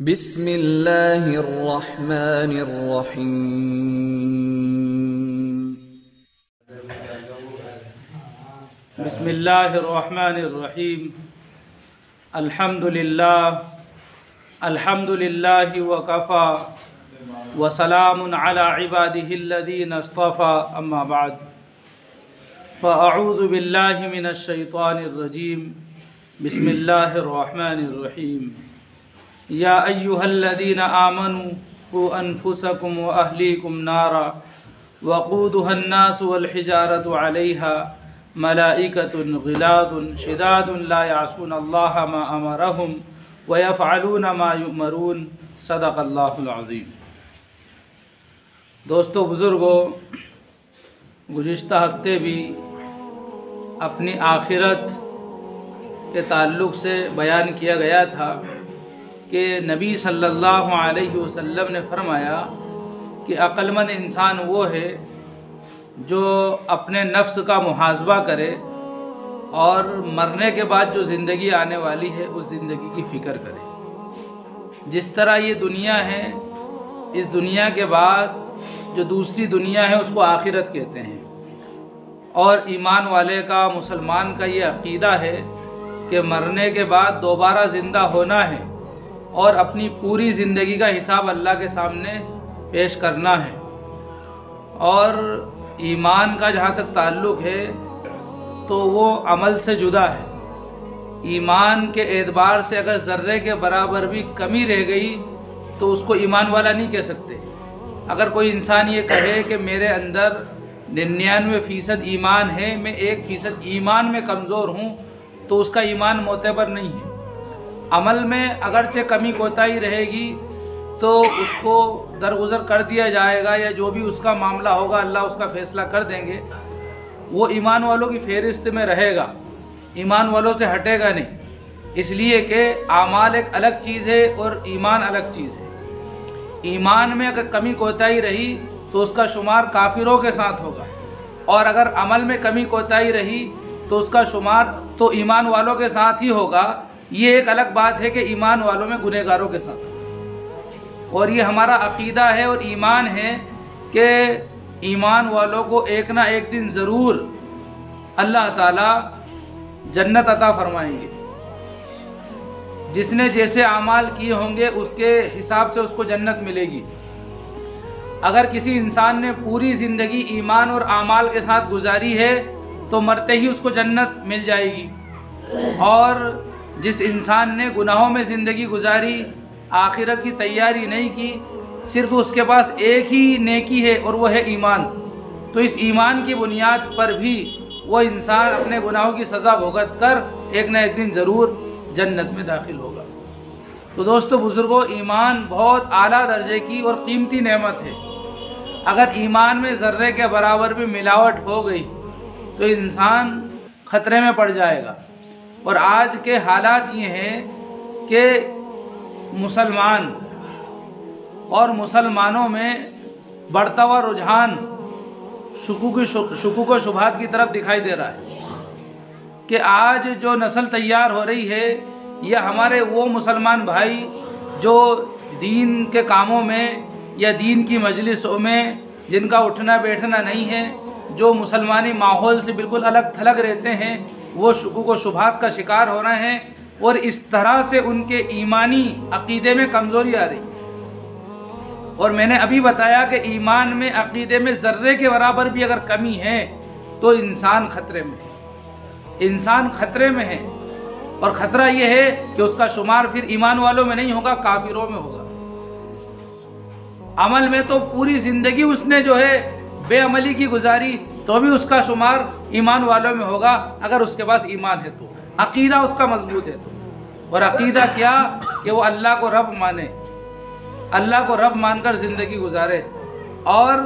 बिस्मिल्लाहिर्रहमानिर्रहीम। बिस्मिल्लाहिर्रहमानिर्रहीम। अल्हम्दुलिल्लाहि वकफ़ा व सलामुन अला इबादिहिल्लज़ीना इस्तफ़ा, अम्मा बाद। फ़अऊज़ु बिल्लाहि मिनश शैतानिर्रजीम। बिस्मिल्लाहिर्रहमानिर्रहीम। या अय्युहल्लज़ीना आमनू क़ू अनफुसकुम व अहलीकुम नारा वक़ूदुहन्नासु वल हिजारतु अलैहा मलाइकतुन ग़िलाज़ुन शिदादुन ला यअसूनल्लाह मा अमरहुम व यफ़अलून मा युअमरून। सदक़ल्लाहुल अज़ीम। दोस्तों बुज़ुर्गों, गुज़िश्ता हफ्ते भी अपनी आखिरत के ताल्लुक़ से बयान किया गया था कि नबी सल्लल्लाहु अलैहि वसल्लम ने फरमाया कि अक्लमंद इंसान वो है जो अपने नफ्स का मुहासबा करे और मरने के बाद जो ज़िंदगी आने वाली है उस ज़िंदगी की फ़िक्र करे। जिस तरह ये दुनिया है, इस दुनिया के बाद जो दूसरी दुनिया है उसको आखिरत कहते हैं। और ईमान वाले का, मुसलमान का ये अक़ीदा है कि मरने के बाद दोबारा ज़िंदा होना है और अपनी पूरी ज़िंदगी का हिसाब अल्लाह के सामने पेश करना है। और ईमान का जहाँ तक ताल्लुक़ है तो वो अमल से जुदा है। ईमान के एतबार से अगर ज़र्रे के बराबर भी कमी रह गई तो उसको ईमान वाला नहीं कह सकते। अगर कोई इंसान ये कहे कि मेरे अंदर 99% ईमान है, मैं 1% ईमान में कमज़ोर हूँ, तो उसका ईमान मोतबर नहीं है। अमल में अगरचे कमी कोताही रहेगी तो उसको दरगुज़र कर दिया जाएगा, या जो भी उसका मामला होगा अल्लाह उसका फ़ैसला कर देंगे। वो ईमान वालों की फ़हरिस्त में रहेगा, ईमान वालों से हटेगा नहीं। इसलिए कि आमाल एक अलग चीज़ है और ईमान अलग चीज़ है। ईमान में अगर कमी कोताही रही तो उसका शुमार काफिरों के साथ होगा, और अगर अमल में कमी कोताही रही तो उसका शुमार तो ईमान वालों के साथ ही होगा। ये एक अलग बात है कि ईमान वालों में गुनहगारों के साथ। और ये हमारा अक़ीदा है और ईमान है कि ईमान वालों को एक ना एक दिन ज़रूर अल्लाह ताला जन्नत अता फरमाएंगे। जिसने जैसे आमाल किए होंगे उसके हिसाब से उसको जन्नत मिलेगी। अगर किसी इंसान ने पूरी ज़िंदगी ईमान और आमाल के साथ गुजारी है तो मरते ही उसको जन्नत मिल जाएगी। और जिस इंसान ने गुनाहों में ज़िंदगी गुजारी, आखिरत की तैयारी नहीं की, सिर्फ उसके पास एक ही नेकी है और वो है ईमान, तो इस ईमान की बुनियाद पर भी वो इंसान अपने गुनाहों की सज़ा भुगत कर एक न एक दिन ज़रूर जन्नत में दाखिल होगा। तो दोस्तों बुज़ुर्गों, ईमान बहुत आला दर्जे की और कीमती नेमत है। अगर ईमान में ज़र्रे के बराबर भी मिलावट हो गई तो इंसान ख़तरे में पड़ जाएगा। और आज के हालात ये हैं कि मुसलमान और मुसलमानों में बढ़ता हुआ रुझान शुकूक व शुबहात की तरफ दिखाई दे रहा है कि आज जो नस्ल तैयार हो रही है यह हमारे वो मुसलमान भाई जो दीन के कामों में या दीन की मजलिसों में जिनका उठना बैठना नहीं है, जो मुसलमानी माहौल से बिल्कुल अलग थलग रहते हैं, वो शुकूक व शुबहात का शिकार हो रहे हैं। और इस तरह से उनके ईमानी अक़ीदे में कमज़ोरी आ रही है। और मैंने अभी बताया कि ईमान में, अक़ीदे में ज़र्रे के बराबर भी अगर कमी है तो इंसान ख़तरे में है। इंसान ख़तरे में है, और ख़तरा यह है कि उसका शुमार फिर ईमान वालों में नहीं होगा, काफिरों में होगा। अमल में तो पूरी ज़िंदगी उसने जो है बेअमली की गुजारी, तो भी उसका शुमार ईमान वालों में होगा अगर उसके पास ईमान है तो, अक़ीदा उसका मजबूत है तो। और अक़ीदा क्या कि वो अल्लाह को रब माने, अल्लाह को रब मानकर ज़िंदगी गुजारे और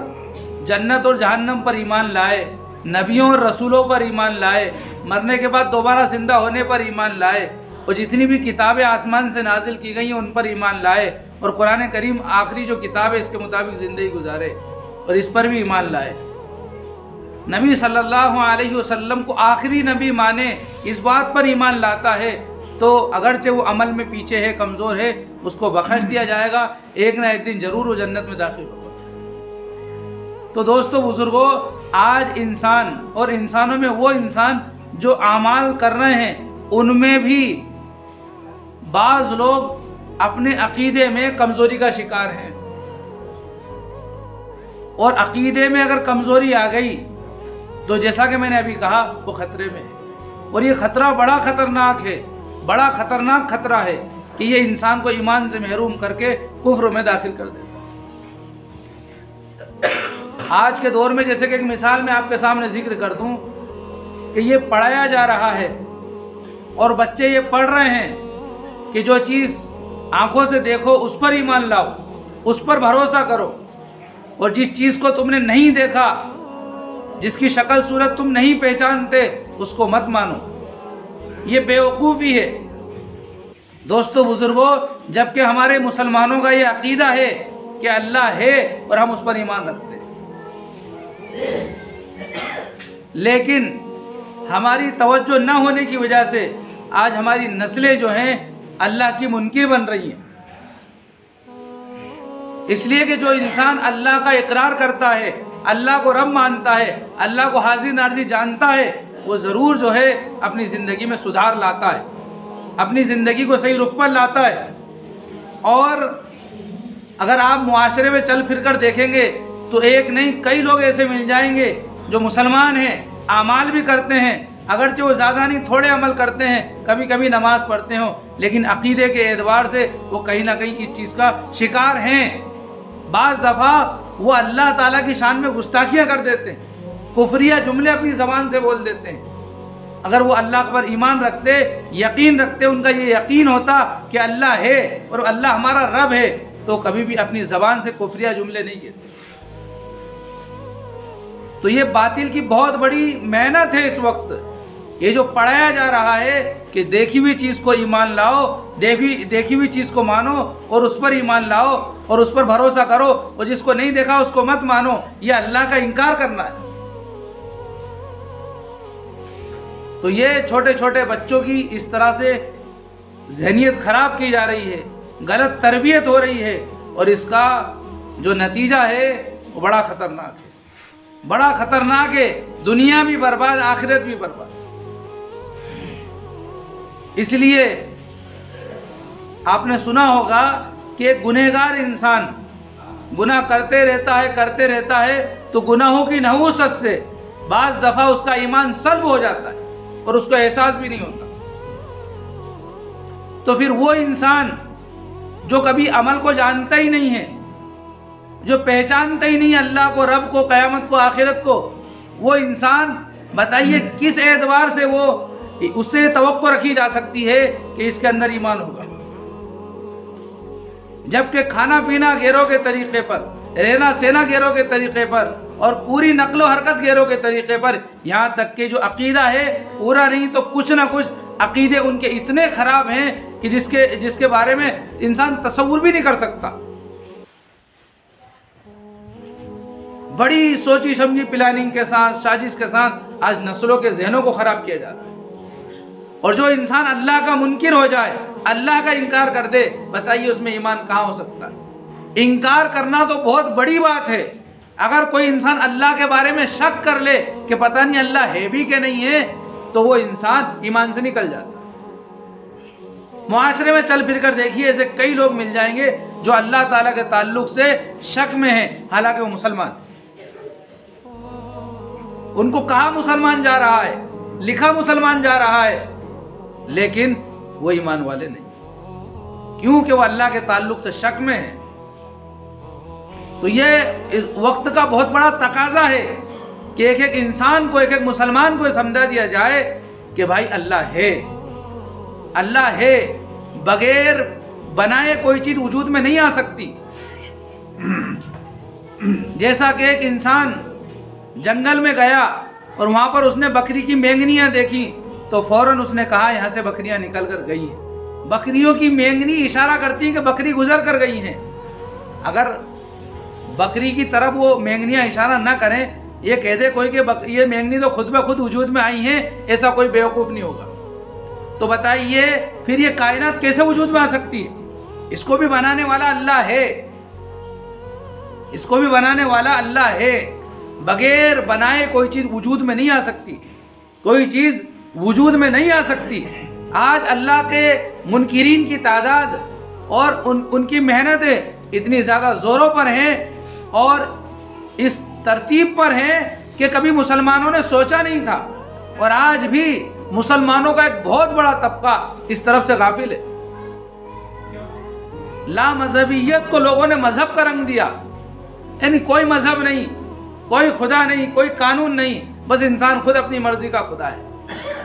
जन्नत और जहन्नम पर ईमान लाए, नबियों और रसूलों पर ईमान लाए, मरने के बाद दोबारा ज़िंदा होने पर ईमान लाए, और जितनी भी किताबें आसमान से नाजिल की गई हैं उन पर ईमान लाए, और कुरान करीम आखिरी जो किताब है इसके मुताबिक ज़िंदगी गुजारे और इस पर भी ईमान लाए। नबी सल्लल्लाहु अलैहि वसल्लम को आखिरी नबी माने, इस बात पर ईमान लाता है तो अगरचे वो अमल में पीछे है, कमज़ोर है, उसको बख्श दिया जाएगा, एक ना एक दिन ज़रूर वो जन्नत में दाखिल होगा। तो दोस्तों बुजुर्गों, आज इंसान और इंसानों में वो इंसान जो आमाल कर रहे हैं, उनमें भी बाज़ लोग अपने अकीदे में कमज़ोरी का शिकार हैं। और अकीदे में अगर कमज़ोरी आ गई तो जैसा कि मैंने अभी कहा, वो ख़तरे में है। और ये ख़तरा बड़ा ख़तरनाक है, बड़ा ख़तरनाक ख़तरा है कि ये इंसान को ईमान से महरूम करके कुफ्र में दाखिल कर दे। आज के दौर में जैसे कि एक मिसाल मैं आपके सामने जिक्र कर दूं कि ये पढ़ाया जा रहा है और बच्चे ये पढ़ रहे हैं कि जो चीज़ आंखों से देखो उस पर ईमान लाओ, उस पर भरोसा करो, और जिस चीज़ को तुमने नहीं देखा, जिसकी शक्ल सूरत तुम नहीं पहचानते, उसको मत मानो। ये बेवकूफ़ी है दोस्तों बुजुर्गों, जबकि हमारे मुसलमानों का ये अकीदा है कि अल्लाह है और हम उस पर ईमान रखते हैं। लेकिन हमारी तवज्जो न होने की वजह से आज हमारी नस्लें जो हैं अल्लाह की मुनकिर बन रही हैं। इसलिए कि जो इंसान अल्लाह का इकरार करता है, अल्लाह को रब मानता है, अल्लाह को हाज़िर नाज़िर जानता है, वो ज़रूर जो है अपनी ज़िंदगी में सुधार लाता है, अपनी ज़िंदगी को सही रुख पर लाता है। और अगर आप मुआशरे में चल फिर कर देखेंगे तो एक नहीं कई लोग ऐसे मिल जाएंगे जो मुसलमान हैं, आमाल भी करते हैं, अगरचे वो ज़्यादा नहीं थोड़े अमल करते हैं, कभी कभी नमाज पढ़ते हो, लेकिन अकीदे के एतबार से वो कहीं ना कहीं इस चीज़ का शिकार हैं। बाज़ दफ़ा वो अल्लाह ताला की शान में गुस्ताखियाँ कर देते हैं, कुफरिया जुमले अपनी ज़बान से बोल देते हैं। अगर वो अल्लाह पर ईमान रखते, यकीन रखते, उनका ये यकीन होता कि अल्लाह है और अल्लाह हमारा रब है, तो कभी भी अपनी ज़बान से कुफरिया जुमले नहीं कहते। तो ये बातिल की बहुत बड़ी मेहनत है इस वक्त। ये जो पढ़ाया जा रहा है कि देखी हुई चीज़ को ईमान लाओ, देखी हुई चीज़ को मानो और उस पर ईमान लाओ और उस पर भरोसा करो, और जिसको नहीं देखा उसको मत मानो, ये अल्लाह का इनकार करना है। तो ये छोटे छोटे बच्चों की इस तरह से ज़हनियत ख़राब की जा रही है, गलत तरबियत हो रही है, और इसका जो नतीजा है वो बड़ा ख़तरनाक है, बड़ा ख़तरनाक है। दुनिया भी बर्बाद, आखिरत भी बर्बाद। इसलिए आपने सुना होगा कि एक गुनहगार इंसान गुनाह करते रहता है तो गुनाहों की नहूसत से बाज़ दफ़ा उसका ईमान सल्ब हो जाता है और उसको एहसास भी नहीं होता। तो फिर वो इंसान जो कभी अमल को जानता ही नहीं है, जो पहचानता ही नहीं अल्लाह को, रब को, क़यामत को, आखिरत को, वो इंसान बताइए किस एतबार से वो उससे तवक्को रखी जा सकती है कि इसके अंदर ईमान होगा। जबकि खाना पीना गैरों के तरीक़े पर, रहना सहना गैरों के तरीक़े पर, और पूरी नकलो हरकत गैरों के तरीक़े पर, यहाँ तक कि जो अकीदा है पूरा नहीं तो कुछ ना कुछ अकीदे उनके इतने ख़राब हैं कि जिसके बारे में इंसान तसव्वुर भी नहीं कर सकता। बड़ी सोची समझी प्लानिंग के साथ, साजिश के साथ आज नस्लों के जहनों को ख़राब किया जा रहा है। और जो इंसान अल्लाह का मुनकिर हो जाए, अल्लाह का इनकार कर दे, बताइए उसमें ईमान कहाँ हो सकता है। इनकार करना तो बहुत बड़ी बात है। अगर कोई इंसान अल्लाह के बारे में शक कर ले कि पता नहीं अल्लाह है भी कि नहीं है, तो वो इंसान ईमान से निकल जाता है। मुआशरे में चल फिर कर देखिए, ऐसे कई लोग मिल जाएंगे जो अल्लाह ताला के ताल्लुक से शक में है, हालांकि वो मुसलमान। उनको कहा मुसलमान जा रहा है, लिखा मुसलमान जा रहा है, लेकिन वो ईमान वाले नहीं, क्योंकि वो अल्लाह के ताल्लुक से शक में है। तो ये इस वक्त का बहुत बड़ा तकाजा है कि एक एक इंसान को, एक एक मुसलमान को समझा दिया जाए कि भाई अल्लाह है, अल्लाह है, बगैर बनाए कोई चीज वजूद में नहीं आ सकती। जैसा कि एक इंसान जंगल में गया और वहां पर उसने बकरी की मेंगनियां देखी, तो फौरन उसने कहा यहाँ से बकरियां निकल कर गई हैं। बकरियों की मेंगनी इशारा करती है कि बकरी गुजर कर गई हैं। अगर बकरी की तरफ वो मेंगनियां इशारा ना करें, ये कह दे कोई कि ये मेंगनी तो खुद ब खुद वजूद में आई हैं, ऐसा कोई बेवकूफ़ नहीं होगा। तो बताइए फिर ये कायनात कैसे वजूद में आ सकती है? इसको भी बनाने वाला अल्लाह है, इसको भी बनाने वाला अल्लाह है। बगैर बनाए कोई चीज वजूद में नहीं आ सकती, कोई चीज वजूद में नहीं आ सकती। आज अल्लाह के मुनकिरीन की तादाद और उनकी मेहनतें इतनी ज़्यादा ज़ोरों पर हैं और इस तरतीब पर हैं कि कभी मुसलमानों ने सोचा नहीं था। और आज भी मुसलमानों का एक बहुत बड़ा तबका इस तरफ से गाफिल है। ला मजहबियत को लोगों ने मजहब का रंग दिया, यानी कोई मजहब नहीं, कोई खुदा नहीं, कोई कानून नहीं, बस इंसान खुद अपनी मर्जी का खुदा है।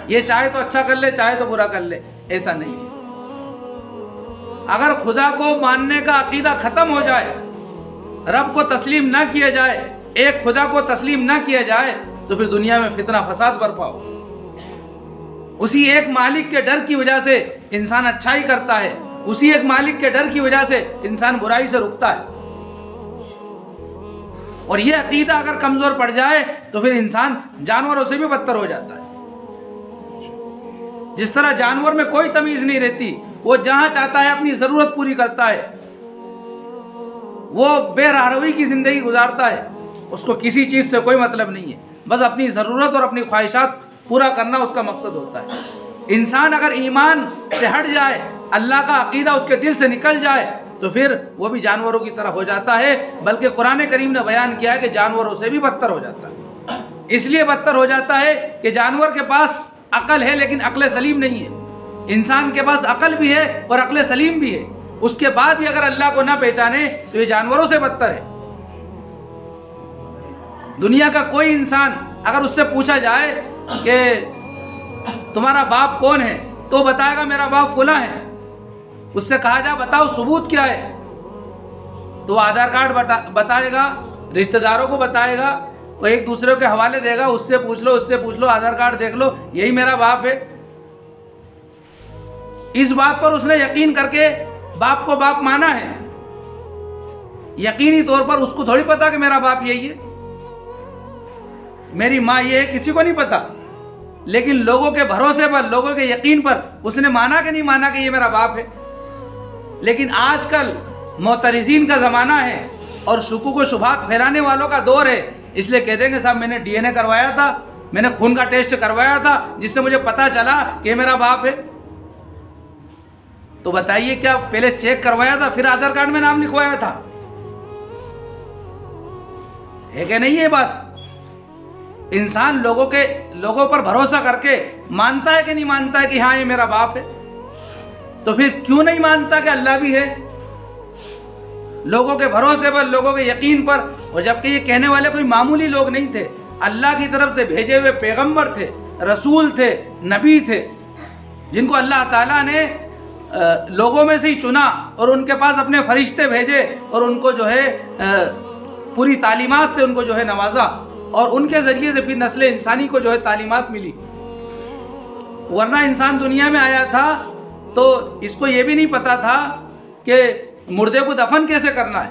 ये चाहे तो अच्छा कर ले, चाहे तो बुरा कर ले, ऐसा नहीं है। अगर खुदा को मानने का अकीदा खत्म हो जाए, रब को तस्लीम ना किया जाए, एक खुदा को तस्लीम ना किया जाए, तो फिर दुनिया में फितना फसाद बरपा हो। उसी एक मालिक के डर की वजह से इंसान अच्छाई करता है, उसी एक मालिक के डर की वजह से इंसान बुराई से रुकता है। और यह अकीदा अगर कमजोर पड़ जाए तो फिर इंसान जानवरों से भी बदतर हो जाता है। जिस तरह जानवर में कोई तमीज नहीं रहती, वो जहां चाहता है अपनी जरूरत पूरी करता है, वो बेरहरवी की जिंदगी गुजारता है, उसको किसी चीज से कोई मतलब नहीं है, बस अपनी जरूरत और अपनी ख्वाहिशात पूरा करना उसका मकसद होता है। इंसान अगर ईमान से हट जाए, अल्लाह का अकीदा उसके दिल से निकल जाए, तो फिर वो भी जानवरों की तरह हो जाता है। बल्कि कुरान करीम ने बयान किया है कि जानवरों से भी बदतर हो जाता है। इसलिए बदतर हो जाता है कि जानवर के पास अकल है लेकिन अक्ल सलीम नहीं है, इंसान के पास अकल भी है और अक्ल सलीम भी है, उसके बाद भी अगर अल्लाह को ना पहचाने तो ये जानवरों से बदतर है। दुनिया का कोई इंसान अगर उससे पूछा जाए कि तुम्हारा बाप कौन है, तो बताएगा मेरा बाप फुला है। उससे कहा जा बताओ सबूत क्या है, तो आधार कार्ड बताएगा, रिश्तेदारों को बताएगा, और एक दूसरे के हवाले देगा, उससे पूछ लो, उससे पूछ लो, आधार कार्ड देख लो, यही मेरा बाप है। इस बात पर उसने यकीन करके बाप को बाप माना है। यकीनी तौर पर उसको थोड़ी पता कि मेरा बाप यही है, मेरी माँ ये है, किसी को नहीं पता। लेकिन लोगों के भरोसे पर, लोगों के यकीन पर उसने माना कि नहीं माना कि ये मेरा बाप है। लेकिन आजकल मोतरिजीन का ज़माना है और शुकूक व शुबहात फैलाने वालों का दौर है, इसलिए कह देंगे साहब मैंने DNA करवाया था, मैंने खून का टेस्ट करवाया था, जिससे मुझे पता चला कि ये मेरा बाप है। तो बताइए क्या पहले चेक करवाया था फिर आधार कार्ड में नाम लिखवाया था? है कि नहीं ये बात? इंसान लोगों पर भरोसा करके मानता है कि नहीं मानता है कि हाँ ये मेरा बाप है? तो फिर क्यों नहीं मानता कि अल्लाह भी है? लोगों के भरोसे पर, लोगों के यकीन पर, और जबकि ये कहने वाले कोई मामूली लोग नहीं थे, अल्लाह की तरफ से भेजे हुए पैगंबर थे, रसूल थे, नबी थे, जिनको अल्लाह ताला ने लोगों में से ही चुना और उनके पास अपने फरिश्ते भेजे और उनको जो है पूरी तालीमात से उनको जो है नवाजा, और उनके ज़रिए से फिर नस्ल इंसानी को जो है तालीमात मिली। वरना इंसान दुनिया में आया था तो इसको ये भी नहीं पता था कि मुर्दे को दफन कैसे करना है।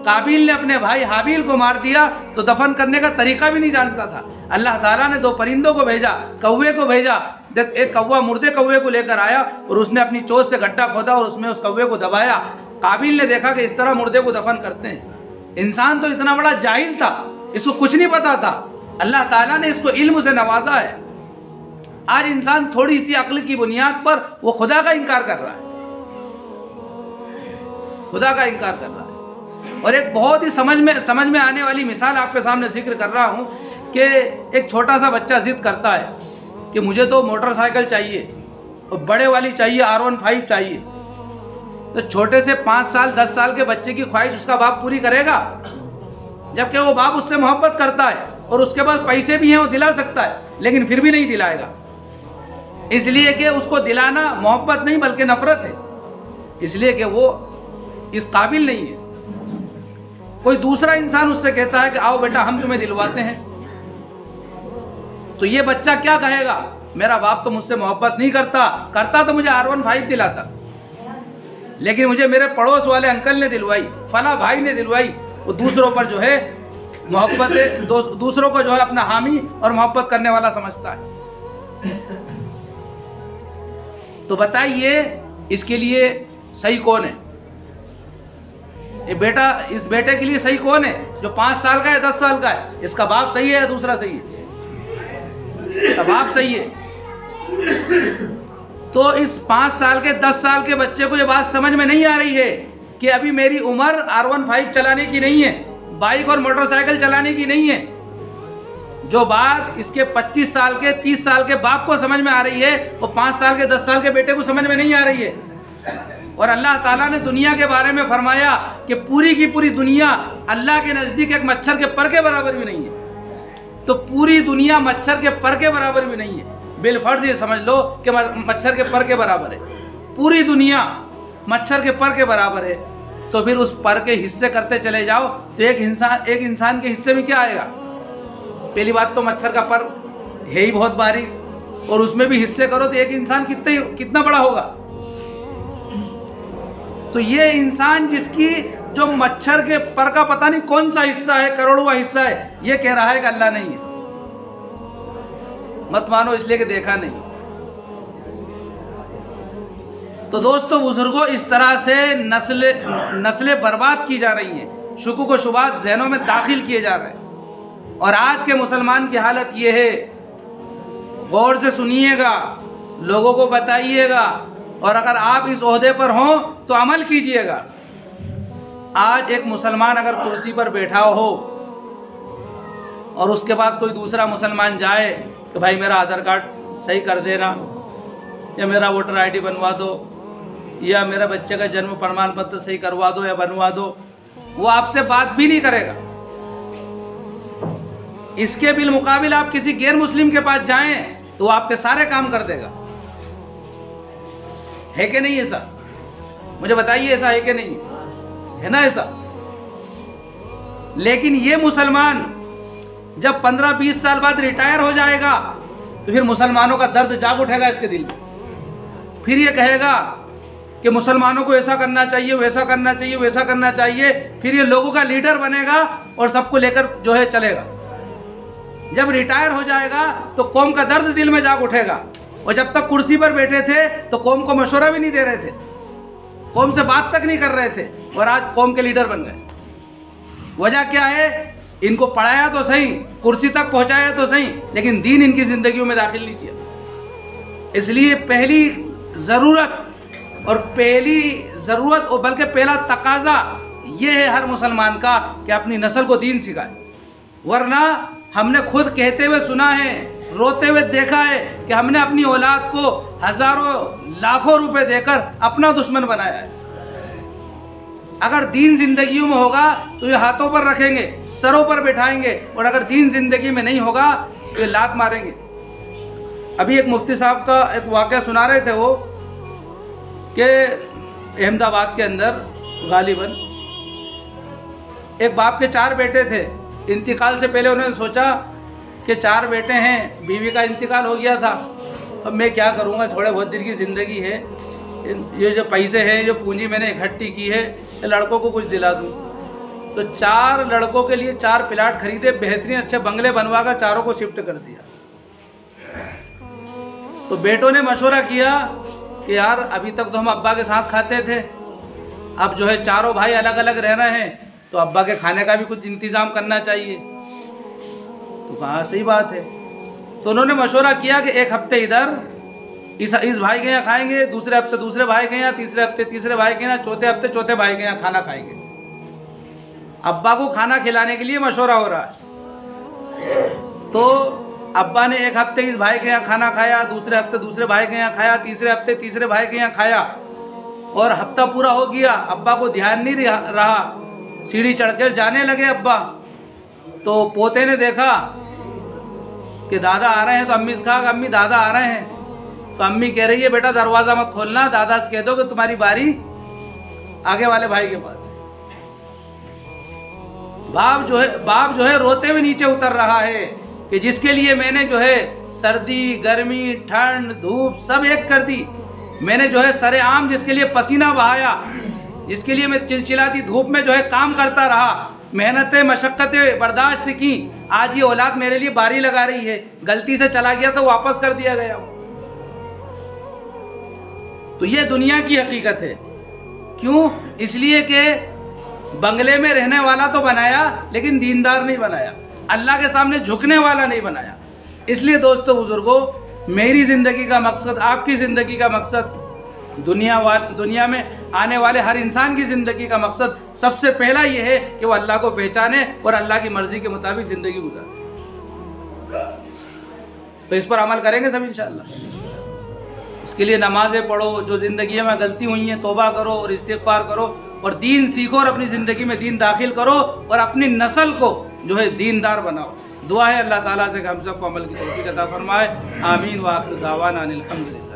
काबिल ने अपने भाई हाबिल को मार दिया तो दफन करने का तरीका भी नहीं जानता था। अल्लाह ताला ने 2 परिंदों को भेजा, कौवे को भेजा। एक कौवा मुर्दे कौवे को लेकर आया और उसने अपनी चोंच से गड्ढा खोदा और उसमें उस कौवे को दबाया। काबिल ने देखा कि इस तरह मुर्दे को दफन करते हैं। इंसान तो इतना बड़ा जाहिल था, इसको कुछ नहीं पता था। अल्लाह ताला ने इसको इल्म से नवाजा है। आज इंसान थोड़ी सी अक्ल की बुनियाद पर वो खुदा का इनकार कर रहा है, खुदा का इनकार कर रहा है। और एक बहुत ही समझ में आने वाली मिसाल आपके सामने जिक्र कर रहा हूँ कि एक छोटा सा बच्चा जिद करता है कि मुझे तो मोटरसाइकिल चाहिए और बड़े वाली चाहिए, R15 चाहिए। तो छोटे से 5 साल 10 साल के बच्चे की ख्वाहिश उसका बाप पूरी करेगा? जबकि वो बाप उससे मोहब्बत करता है और उसके पास पैसे भी हैं, वो दिला सकता है, लेकिन फिर भी नहीं दिलाएगा। इसलिए कि उसको दिलाना मोहब्बत नहीं बल्कि नफरत है, इसलिए कि वो इस काबिल नहीं है। कोई दूसरा इंसान उससे कहता है कि आओ बेटा हम तुम्हें दिलवाते हैं, तो ये बच्चा क्या कहेगा? मेरा बाप तो मुझसे मोहब्बत नहीं करता तो मुझे R15 दिलाता, लेकिन मुझे मेरे पड़ोस वाले अंकल ने दिलवाई, फला भाई ने दिलवाई। वो दूसरों पर जो है मोहब्बत, दूसरों को जो है अपना हामी और मोहब्बत करने वाला समझता है। तो बताइए इसके लिए सही कौन है? ये बेटा, इस बेटे के लिए सही कौन है? जो 5 साल का है, 10 साल का है? इसका बाप सही है या दूसरा सही है? इसका बाप सही है। तो इस 5 साल के 10 साल के बच्चे को ये बात समझ में नहीं आ रही है कि अभी मेरी उम्र R15 चलाने की नहीं है, बाइक और मोटरसाइकिल चलाने की नहीं है। जो बात इसके 25 साल के 30 साल के बाप को समझ में आ रही है, वो 5 साल के 10 साल के बेटे को समझ में नहीं आ रही है। और अल्लाह ताला ने दुनिया के बारे में फरमाया कि पूरी की पूरी दुनिया अल्लाह के नज़दीक एक मच्छर के पर के बराबर भी नहीं है। तो पूरी दुनिया मच्छर के पर के बराबर भी नहीं है। बिलफर्ज ये समझ लो कि मच्छर के पर के बराबर है। पूरी दुनिया मच्छर के पर के बराबर है। तो फिर उस पर के हिस्से करते चले जाओ तो एक इंसान के हिस्से में क्या आएगा? पहली बात तो मच्छर का पर है ही बहुत भारी, और उसमें भी हिस्से करो तो एक इंसान कितना बड़ा होगा। तो ये इंसान जिसकी जो मच्छर के पर का पता नहीं कौन सा हिस्सा है, करोड़वां हिस्सा है, ये कह रहा है कि अल्लाह नहीं है। मत मानो इसलिए कि देखा नहीं। तो दोस्तों बुजुर्गों, इस तरह से नस्लें बर्बाद की जा रही हैं, शुकूक व शुबात ज़हनों में दाखिल किए जा रहे हैं। और आज के मुसलमान की हालत ये है, गौर से सुनिएगा, लोगों को बताइएगा, और अगर आप इस ओहदे पर हों तो अमल कीजिएगा। आज एक मुसलमान अगर कुर्सी पर बैठा हो और उसके पास कोई दूसरा मुसलमान जाए कि भाई मेरा आधार कार्ड सही कर देना, या मेरा वोटर ID बनवा दो, या मेरे बच्चे का जन्म प्रमाण पत्र सही करवा दो या बनवा दो, वो आपसे बात भी नहीं करेगा। इसके बिलमुकाबिल आप किसी गैर मुस्लिम के पास जाएं तो वो आपके सारे काम कर देगा। है कि नहीं ऐसा? मुझे बताइए, ऐसा है कि नहीं? है ना ऐसा? लेकिन ये मुसलमान जब 15-20 साल बाद रिटायर हो जाएगा तो फिर मुसलमानों का दर्द जाग उठेगा इसके दिल में। फिर ये कहेगा कि मुसलमानों को ऐसा करना चाहिए, वैसा करना चाहिए, वैसा करना चाहिए। फिर ये लोगों का लीडर बनेगा और सबको लेकर जो है चलेगा। जब रिटायर हो जाएगा तो कौम का दर्द दिल में जाग उठेगा। और जब तक कुर्सी पर बैठे थे तो कौम को मशवरा भी नहीं दे रहे थे, कौम से बात तक नहीं कर रहे थे, और आज कौम के लीडर बन गए। वजह क्या है? इनको पढ़ाया तो सही, कुर्सी तक पहुंचाया तो सही, लेकिन दीन इनकी जिंदगियों में दाखिल नहीं किया। इसलिए पहली ज़रूरत और बल्कि पहला तकाजा ये है हर मुसलमान का कि अपनी नस्ल को दीन सिखाए। वरना हमने खुद कहते हुए सुना है, रोते हुए देखा है कि हमने अपनी औलाद को हजारों लाखों रुपए देकर अपना दुश्मन बनाया है। अगर दीन जिंदगियों में होगा तो ये हाथों पर रखेंगे, सरों पर बिठाएंगे, और अगर दीन जिंदगी में नहीं होगा तो ये लात मारेंगे। अभी एक मुफ्ती साहब का एक वाक़या सुना रहे थे वो कि अहमदाबाद के अंदर गालिबन एक बाप के 4 बेटे थे। इंतकाल से पहले उन्होंने सोचा कि 4 बेटे हैं, बीवी का इंतकाल हो गया था, अब मैं क्या करूँगा, थोड़े बहुत दिन की ज़िंदगी है, ये जो पैसे हैं, जो पूंजी मैंने इकट्ठी की है, लड़कों को कुछ दिला दूँ। तो 4 लड़कों के लिए 4 प्लाट खरीदे, बेहतरीन अच्छे बंगले बनवा कर चारों को शिफ्ट कर दिया। तो बेटों ने मशवरा किया कि यार अभी तक तो हम अब्बा के साथ खाते थे, अब जो है चारों भाई अलग अलग रह रहे हैं, तो अब्बा के खाने का भी कुछ इंतज़ाम करना चाहिए। तो कहा सही बात है। तो उन्होंने मशवरा किया कि एक हफ्ते इधर इस भाई के यहाँ खाएंगे, दूसरे हफ्ते दूसरे भाई के यहाँ, तीसरे हफ्ते तीसरे भाई के यहाँ, चौथे हफ्ते चौथे भाई के यहाँ खाना खाएंगे। अब्बा को खाना खिलाने के लिए मशवरा हो रहा है। तो अब्बा ने एक हफ्ते इस भाई के यहाँ खाना खाया, दूसरे हफ्ते दूसरे भाई के यहाँ खाया, तीसरे हफ्ते तीसरे भाई के यहाँ खाया, और हफ्ता पूरा हो गया, अब्बा को ध्यान नहीं रहा। सीढ़ी चढ़कर जाने लगे अब्बा, तो पोते ने देखा कि दादा आ रहे हैं, तो अम्मी से कहा अम्मी दादा आ रहे हैं। तो अम्मी कह रही है बेटा दरवाज़ा मत खोलना, दादा से कह दो कि तुम्हारी बारी आगे वाले भाई के पास है। बाप जो है रोते हुए नीचे उतर रहा है कि जिसके लिए मैंने जो है सर्दी गर्मी ठंड धूप सब एक कर दी, मैंने जो है सरेआम जिसके लिए पसीना बहाया, जिसके लिए मैं चिलचिलाती धूप में जो है काम करता रहा, मेहनतें मशक्क़तें बर्दाश्त की, आज ये औलाद मेरे लिए बारी लगा रही है। गलती से चला गया तो वापस कर दिया गया। तो ये दुनिया की हकीकत है। क्यों? इसलिए कि बंगले में रहने वाला तो बनाया लेकिन दीनदार नहीं बनाया, अल्लाह के सामने झुकने वाला नहीं बनाया। इसलिए दोस्तों बुजुर्गों, मेरी ज़िंदगी का मकसद, आपकी ज़िंदगी का मकसद, दुनिया में आने वाले हर इंसान की ज़िंदगी का मकसद सबसे पहला ये है कि वो अल्लाह को पहचाने और अल्लाह की मर्ज़ी के मुताबिक ज़िंदगी गुजारे। तो इस पर अमल करेंगे सब इंशाअल्लाह। उसके लिए नमाज़ें पढ़ो, जो ज़िंदगी में गलती हुई है तौबा करो और इस्तिग़फ़ार करो और दीन सीखो और अपनी ज़िंदगी में दीन दाखिल करो और अपनी नस्ल को जो है दीनदार बनाओ। दुआ है अल्लाह ताला से कि हम सबको अमल की तौफ़ीक़ अता फरमाए। आमीन व आखिर दावाना अनिल हम्दुलिल्लाह।